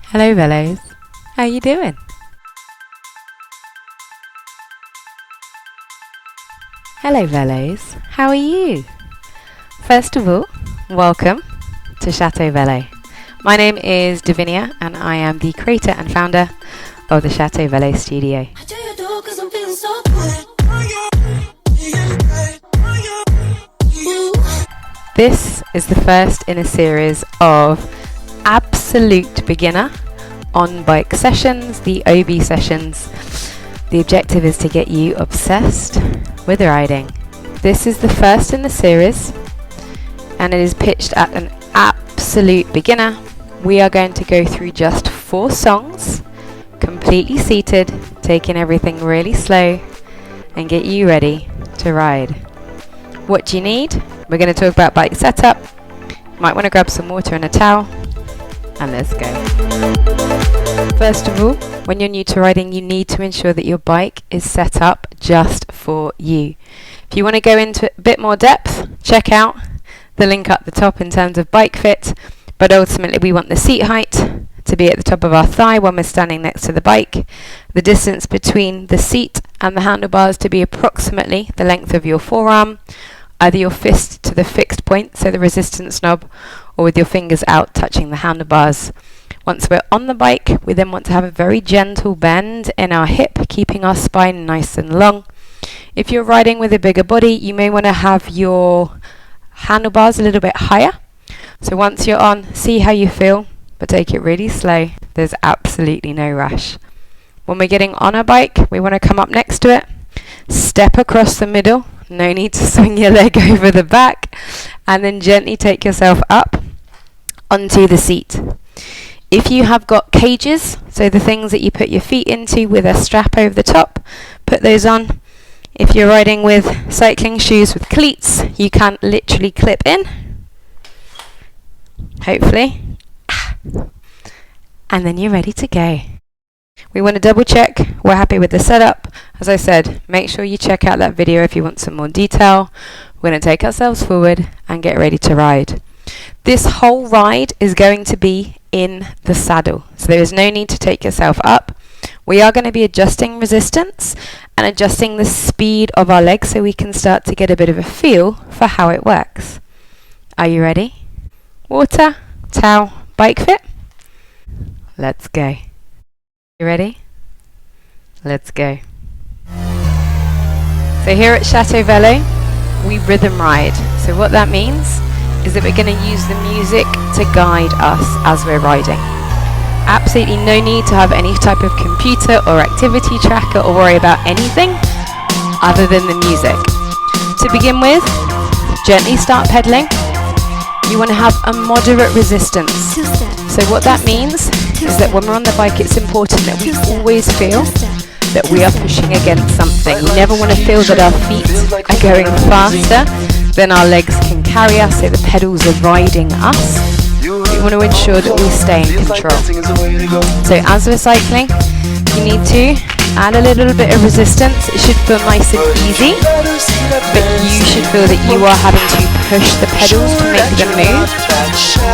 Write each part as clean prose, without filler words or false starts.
Hello Velos, how you doing? Hello Velos, how are you? First of all, welcome to Chateau Velo. My name is Davinia and I am the creator and founder of the Chateau Velo Studio. This is the first in a series of absolute beginner on bike sessions, the OB sessions. The objective is to get you obsessed with riding. This is the first in the series and it is pitched at an absolute beginner. We are going to go through just 4 songs, completely seated, taking everything really slow and get you ready to ride. What do you need? We're going to talk about bike setup. You might want to grab some water and a towel. And let's go. First of all, when you're new to riding, you need to ensure that your bike is set up just for you. If you want to go into a bit more depth, check out the link up the top in terms of bike fit. But ultimately, we want the seat height to be at the top of our thigh when we're standing next to the bike. The distance between the seat and the handlebars to be approximately the length of your forearm. Either your fist to the fixed point, so the resistance knob, or with your fingers out touching the handlebars. Once we're on the bike, we then want to have a very gentle bend in our hip, keeping our spine nice and long. If you're riding with a bigger body, you may want to have your handlebars a little bit higher. So once you're on, see how you feel, but take it really slow. There's absolutely no rush. When we're getting on our bike, we want to come up next to it, step across the middle. No need to swing your leg over the back, and then gently take yourself up onto the seat. If you have got cages, so the things that you put your feet into with a strap over the top, put those on. If you're riding with cycling shoes with cleats, you can literally clip in, hopefully, and then you're ready to go. We want to double check we're happy with the setup. As I said, make sure you check out that video if you want some more detail. We're going to take ourselves forward and get ready to ride. This whole ride is going to be in the saddle, so there is no need to take yourself up. We are going to be adjusting resistance and adjusting the speed of our legs so we can start to get a bit of a feel for how it works. Are you ready? Water, towel, bike fit? Let's go. You ready? Let's go. So here at Chateau Velo, we rhythm ride. So what that means is that we're going to use the music to guide us as we're riding. Absolutely no need to have any type of computer or activity tracker or worry about anything other than the music. To begin with, gently start pedaling. You want to have a moderate resistance. So what that means is that when we're on the bike, it's important that we always feel that we are pushing against something. We never want to feel that our feet are going faster than our legs can carry us, so the pedals are riding us. We want to ensure that we stay in control. So as we're cycling, you need to add a little bit of resistance. It should feel nice and easy, but you should feel that you are having to push the pedals to make them move,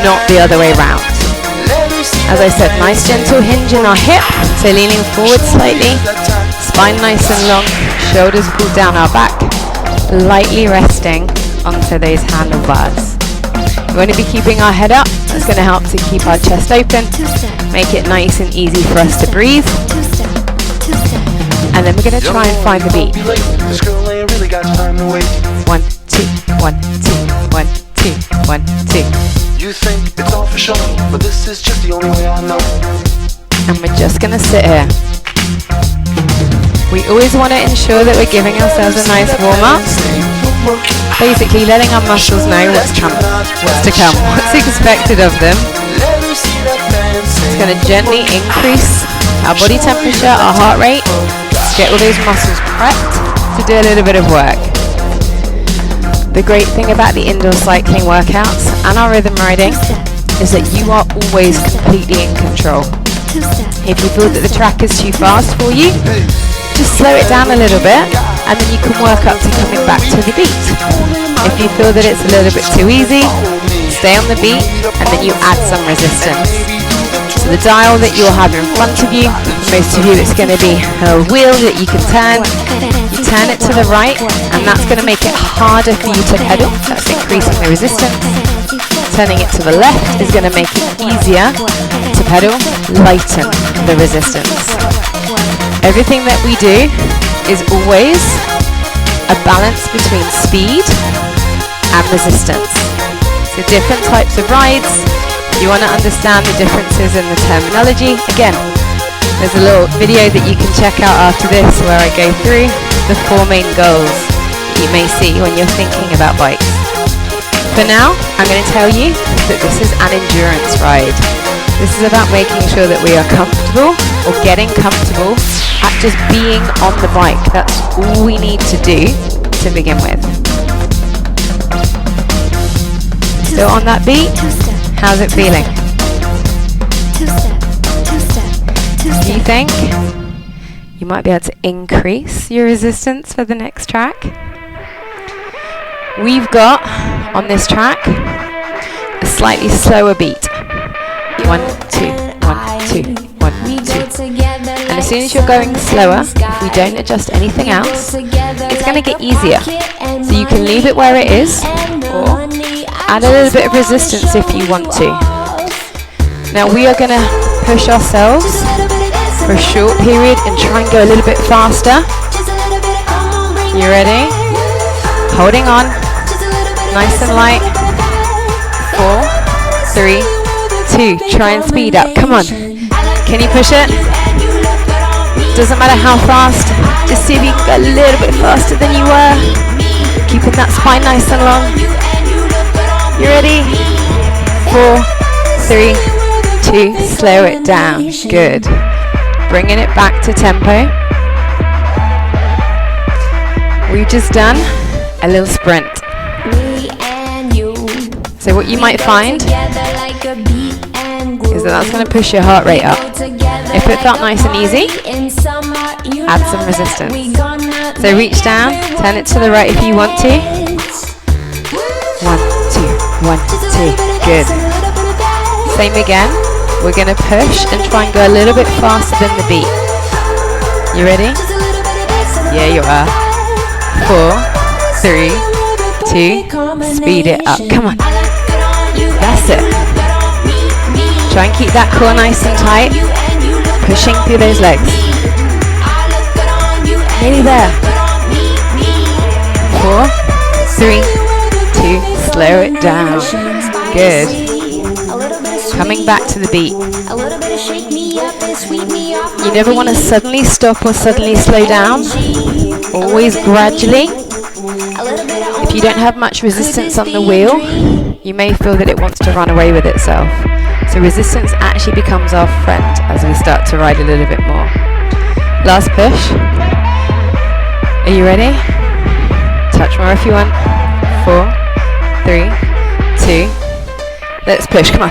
not the other way around. As I said, nice gentle hinge in our hip, so leaning forward slightly, spine nice and long, shoulders pulled down our back, lightly resting onto those handlebars. We want to be keeping our head up. It's going to help to keep our chest open, make it nice and easy for us to breathe. And then we're going to try and find the beat. 1, 2, 1, 2, 1, 2, 1, 2. You think it's all for sure, but this is just the only way I know. And we're just going to sit here. We always want to ensure that we're giving ourselves a nice warm-up. Basically letting our muscles know what's to come, what's expected of them. It's going to gently increase our body temperature, our heart rate, to get all those muscles prepped to do a little bit of work. The great thing about the indoor cycling workouts and our rhythm riding is that you are always completely in control. If you feel that the track is too fast for you, just slow it down a little bit and then you can work up to coming back to the beat. If you feel that it's a little bit too easy, stay on the beat and then you add some resistance. So the dial that you'll have in front of you. For most of you, it's going to be a wheel that you can turn. You turn it to the right, and that's going to make it harder for you to pedal. That's increasing the resistance. Turning it to the left is going to make it easier to pedal, lighten the resistance. Everything that we do is always a balance between speed and resistance. So different types of rides. If you want to understand the differences in the terminology, again, there's a little video that you can check out after this where I go through the 4 main goals that you may see when you're thinking about bikes. For now, I'm going to tell you that this is an endurance ride. This is about making sure that we are comfortable or getting comfortable at just being on the bike. That's all we need to do to begin with. So on that beat, how's it feeling? Do you think you might be able to increase your resistance for the next track? We've got on this track a slightly slower beat. 1, 2, 1, 2, 1, 2. And as soon as you're going slower, if we don't adjust anything else, it's going to get easier. So you can leave it where it is, or add a little bit of resistance if you want to. Now we are going to push ourselves for a short period and try and go a little bit faster. You ready? Holding on, nice and light. 4, 3, 2. Try and speed up. Come on. Can you push it? Doesn't matter how fast. Just see if you can go a little bit faster than you were. Keeping that spine nice and long. You ready? 4, 3, 2. Slow it down. Good. Bringing it back to tempo. We've just done a little sprint. So what you might find is that that's going to push your heart rate up. If it felt nice and easy, add some resistance. So reach down, turn it to the right if you want to. 1, 2, 1, 2. Good. Same again. We're going to push and try and go a little bit faster than the beat. You ready? Yeah, you are. 4, 3, 2. Speed it up. Come on. That's it. Try and keep that core nice and tight. Pushing through those legs. Nearly there. 4, 3, 2. Slow it down. Good. Coming back to the beat. You never want to suddenly stop or suddenly slow down. Always gradually. If you don't have much resistance on the wheel, you may feel that it wants to run away with itself. So resistance actually becomes our friend as we start to ride a little bit more. Last push. Are you ready? Touch more if you want. 4, 3, 2. Let's push, come on.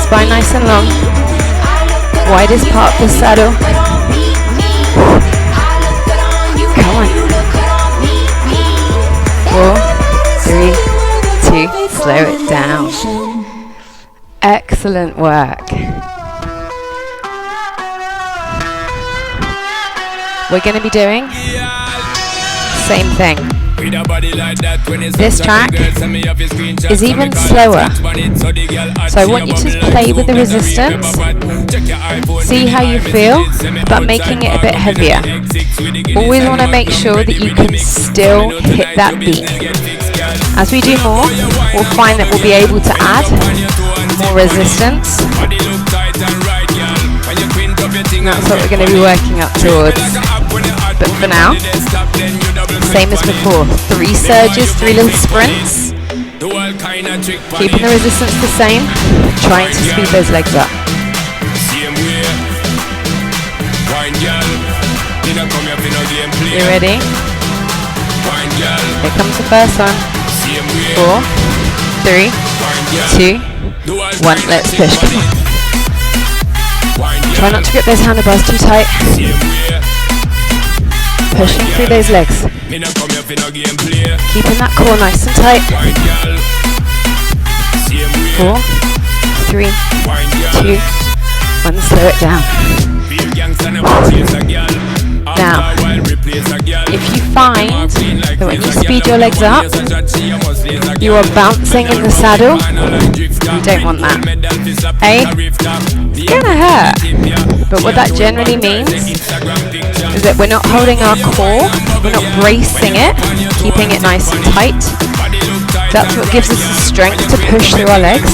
Spine nice and long. Widest part of the saddle. Come on. 4, 3, 2. Slow it down. Excellent work. We're going to be doing same thing. This track is even slower. So I want you to play with the resistance, see how you feel, but making it a bit heavier. Always want to make sure that you can still hit that beat. As we do more, we'll find that we'll be able to add more resistance. And that's what we're going to be working up towards. But for now, same as before. 3 surges, 3 little sprints. Keeping the resistance the same, trying to speed those legs up. You ready? Here comes the first one. 4, 3, 2, 1. Let's push. Come on. Try not to grip those handlebars too tight. Pushing through those legs. Keeping that core nice and tight. 4, 3, 2, 1, slow it down. Now, if you find that when you speed your legs up, you are bouncing in the saddle, you don't want that. It's gonna hurt. But what that generally means is that we're not holding our core, we're not bracing it, keeping it nice and tight. That's what gives us the strength to push through our legs.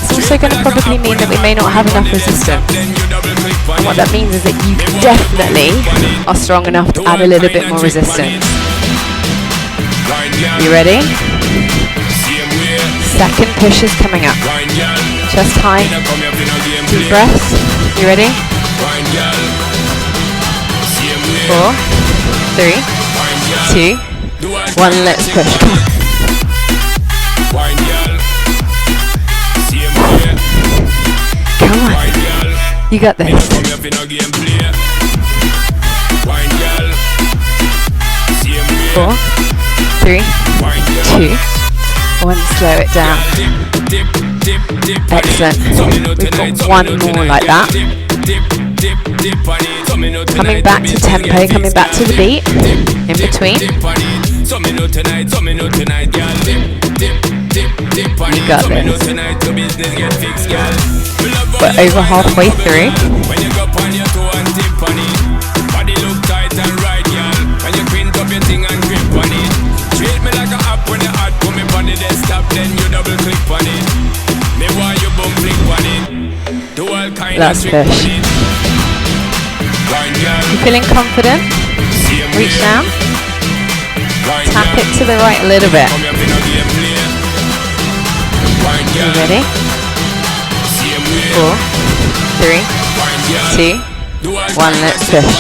It's also going to probably mean that we may not have enough resistance. And what that means is that you definitely are strong enough to add a little bit more resistance. You ready? Second push is coming up. Chest high. Deep breaths. You ready? 4, 3, 2, 1. Let's push. Come on. You got this. 4, 3, 2, 1. Slow it down. Excellent. We've got one more like that. Coming back to tempo, coming back to the beat. In between. You got this. We're over halfway through. Last push. You feeling confident? Reach down. Tap it to the right a little bit. You ready? 4, 3, 2, 1. Let's push.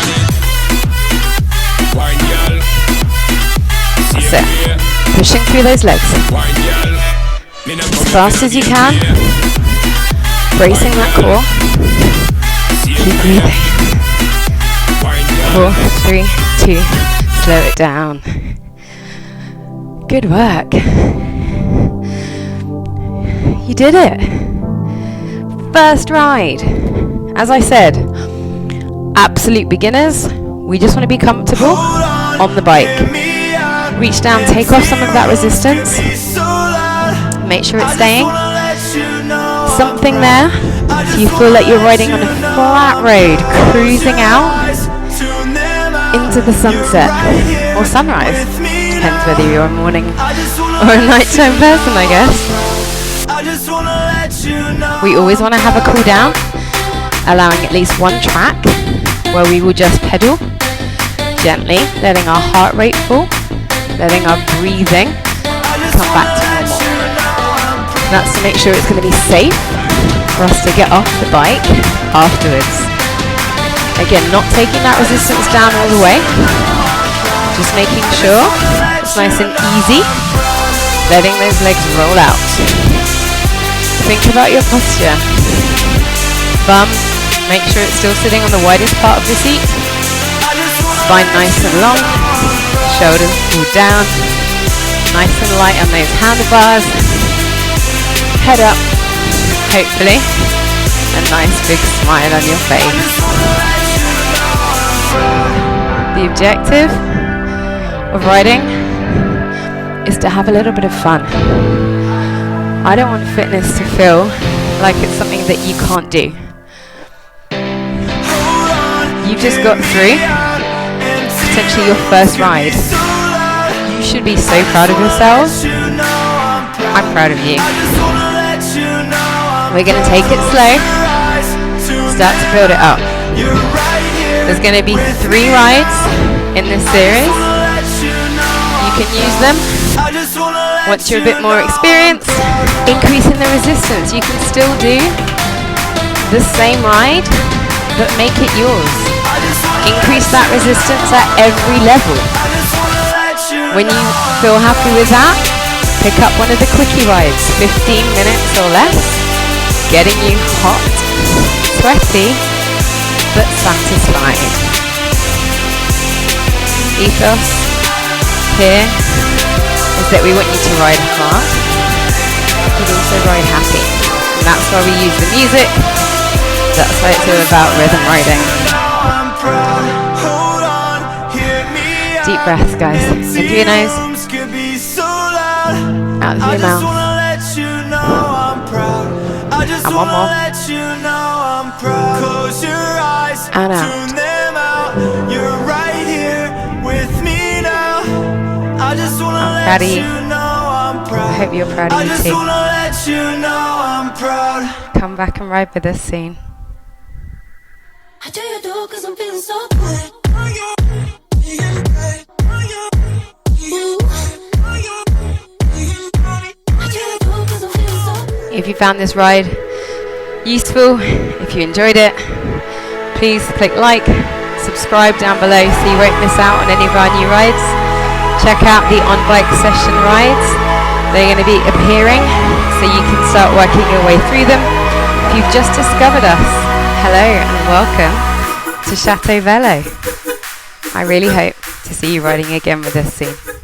That's it. Pushing through those legs. As fast as you can. Bracing that core. Keep breathing. 4, 3, 2. Slow it down. Good work. You did it. First ride. As I said, absolute beginners. We just want to be comfortable on the bike. Reach down, take off some of that resistance. Make sure it's staying. Something there. So you feel like you're riding on a flat road, cruising out into the sunset or sunrise. Depends whether you're a morning or a nighttime person, I guess. We always want to have a cool down, allowing at least one track where we will just pedal gently, letting our heart rate fall, letting our breathing come back to normal. That's to make sure it's going to be safe for us to get off the bike afterwards. Again, not taking that resistance down all the way, just making sure it's nice and easy, letting those legs roll out. Think about your posture. Bum, make sure it's still sitting on the widest part of the seat. Spine nice and long, shoulders pulled down, nice and light on those handlebars. Head up, hopefully, a nice big smile on your face. The objective of riding is to have a little bit of fun. I don't want fitness to feel like it's something that you can't do. You've just got through potentially your first ride. You should be so proud of yourselves. I'm proud of you. We're going to take it slow, start to build it up. There's going to be 3 rides in this series. You can use them. Once you're a bit more experienced, increasing the resistance. You can still do the same ride, but make it yours. Increase that resistance at every level. When you feel happy with that, pick up one of the quickie rides, 15 minutes or less, getting you hot, sweaty, but satisfied. Ethos here is that we want you to ride hard, but also ride happy. And that's why we use the music. That's why it's all about rhythm riding. Deep breaths, guys. In through your nose, out through your mouth. And one more. And out. I'm proud of you. I hope you're proud of you too. Come back and ride with us soon. If you found this ride useful, if you enjoyed it, please click like, subscribe down below so you won't miss out on any of our new rides. Check out the on-bike session rides. They're going to be appearing so you can start working your way through them. If you've just discovered us, hello and welcome to Chateau Velo. I really hope to see you riding again with us soon.